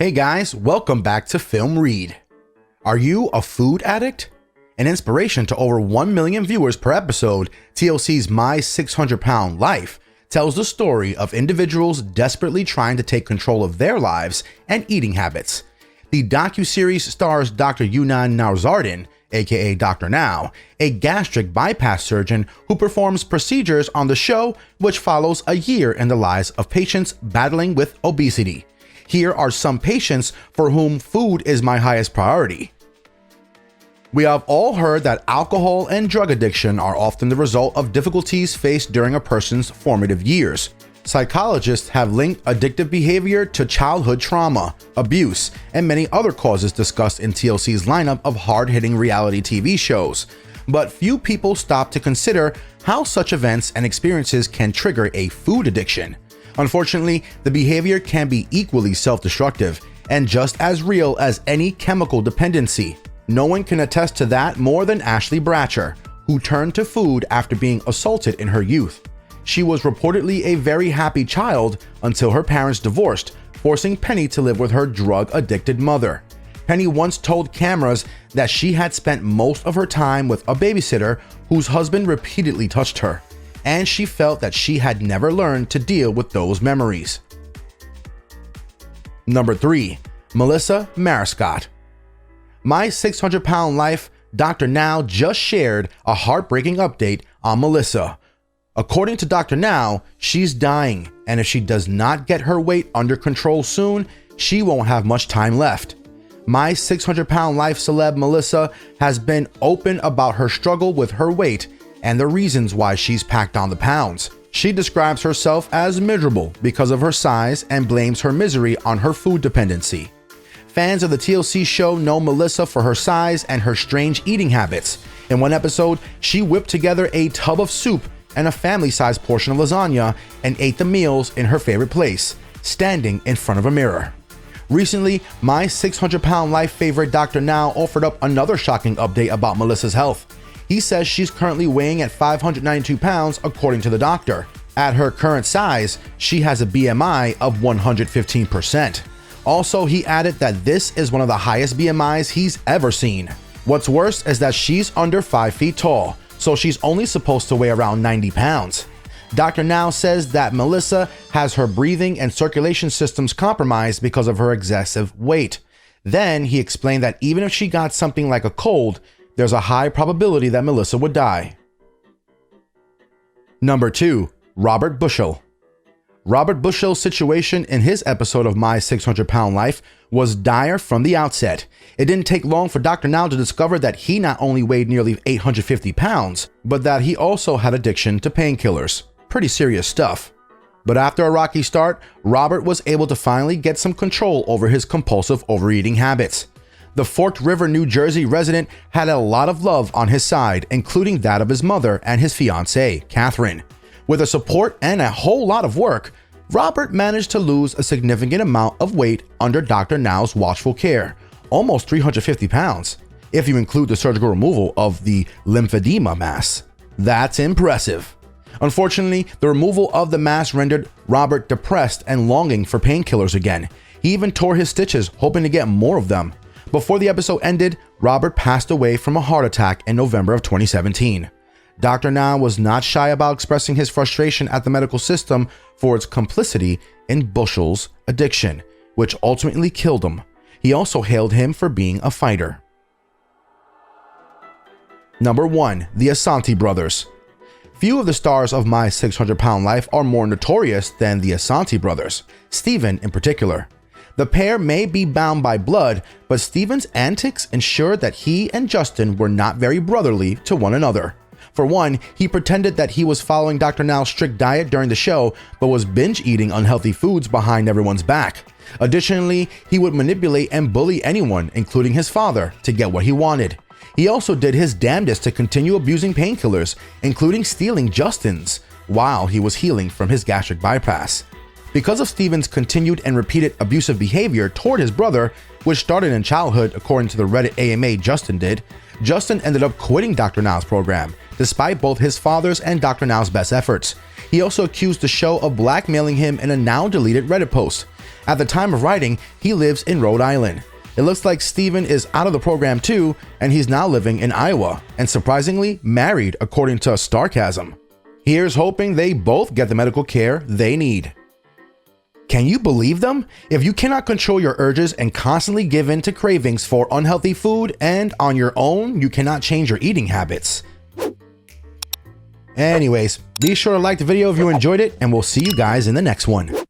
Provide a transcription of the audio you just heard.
Hey guys, welcome back to Film Read. Are you a food addict? An inspiration to over 1 million viewers per episode, TLC's My 600 Pound Life tells the story of individuals desperately trying to take control of their lives and eating habits. The docuseries stars Dr. Yunan Narzardin, aka Dr. Now, a gastric bypass surgeon who performs procedures on the show, which follows a year in the lives of patients battling with obesity. Here are some patients for whom food is my highest priority. We have all heard that alcohol and drug addiction are often the result of difficulties faced during a person's formative years. Psychologists have linked addictive behavior to childhood trauma, abuse, and many other causes discussed in TLC's lineup of hard-hitting reality TV shows. But few people stop to consider how such events and experiences can trigger a food addiction. Unfortunately, the behavior can be equally self-destructive and just as real as any chemical dependency. No one can attest to that more than Ashley Bratcher, who turned to food after being assaulted in her youth. She was reportedly a very happy child until her parents divorced, forcing Penny to live with her drug-addicted mother. Penny once told cameras that she had spent most of her time with a babysitter whose husband repeatedly touched her, and she felt that she had never learned to deal with those memories. Number 3. Melissa Mariscott. My 600 Pound Life, Dr. Now just shared a heartbreaking update on Melissa. According to Dr. Now, she's dying, and if she does not get her weight under control soon, she won't have much time left. My 600 Pound Life celeb Melissa has been open about her struggle with her weight and the reasons why she's packed on the pounds. She describes herself as miserable because of her size and blames her misery on her food dependency. Fans of the TLC show know Melissa for her size and her strange eating habits. In one episode, she whipped together a tub of soup and a family-sized portion of lasagna and ate the meals in her favorite place, standing in front of a mirror. Recently, My 600 Pound Life favorite Dr. Now offered up another shocking update about Melissa's health. He says she's currently weighing at 592 pounds according to the doctor. At her current size, she has a BMI of 115%. Also, he added that this is one of the highest BMIs he's ever seen. What's worse is that she's under 5 feet tall, so she's only supposed to weigh around 90 pounds. Dr. Now says that Melissa has her breathing and circulation systems compromised because of her excessive weight. Then he explained that even if she got something like a cold, there's a high probability that Melissa would die. Number 2. Robert Bushell. Robert Bushell's situation in his episode of My 600 Pound Life was dire from the outset. It didn't take long for Dr. Now to discover that he not only weighed nearly 850 pounds, but that he also had addiction to painkillers. Pretty serious stuff. But after a rocky start, Robert was able to finally get some control over his compulsive overeating habits. The Forked River, New Jersey resident had a lot of love on his side, including that of his mother and his fiancée, Catherine. With the support and a whole lot of work, Robert managed to lose a significant amount of weight under Dr. Now's watchful care, almost 350 pounds, if you include the surgical removal of the lymphedema mass. That's impressive. Unfortunately, the removal of the mass rendered Robert depressed and longing for painkillers again. He even tore his stitches, hoping to get more of them. Before the episode ended, Robert passed away from a heart attack in November of 2017. Dr. Now was not shy about expressing his frustration at the medical system for its complicity in Bushell's addiction, which ultimately killed him. He also hailed him for being a fighter. Number 1. The Asante brothers. Few of the stars of My 600 Pound Life are more notorious than the Asante brothers, Stephen in particular. The pair may be bound by blood, but Stephen's antics ensured that he and Justin were not very brotherly to one another. For one, he pretended that he was following Dr. Now's strict diet during the show, but was binge eating unhealthy foods behind everyone's back. Additionally, he would manipulate and bully anyone, including his father, to get what he wanted. He also did his damnedest to continue abusing painkillers, including stealing Justin's, while he was healing from his gastric bypass. Because of Stephen's continued and repeated abusive behavior toward his brother, which started in childhood according to the Reddit AMA Justin did, Justin ended up quitting Dr. Now's program, despite both his father's and Dr. Now's best efforts. He also accused the show of blackmailing him in a now-deleted Reddit post. At the time of writing, he lives in Rhode Island. It looks like Steven is out of the program too, and he's now living in Iowa, and surprisingly married according to Starcasm. Here's hoping they both get the medical care they need. Can you believe them? If you cannot control your urges and constantly give in to cravings for unhealthy food, and on your own, you cannot change your eating habits. Anyways, be sure to like the video if you enjoyed it, and we'll see you guys in the next one.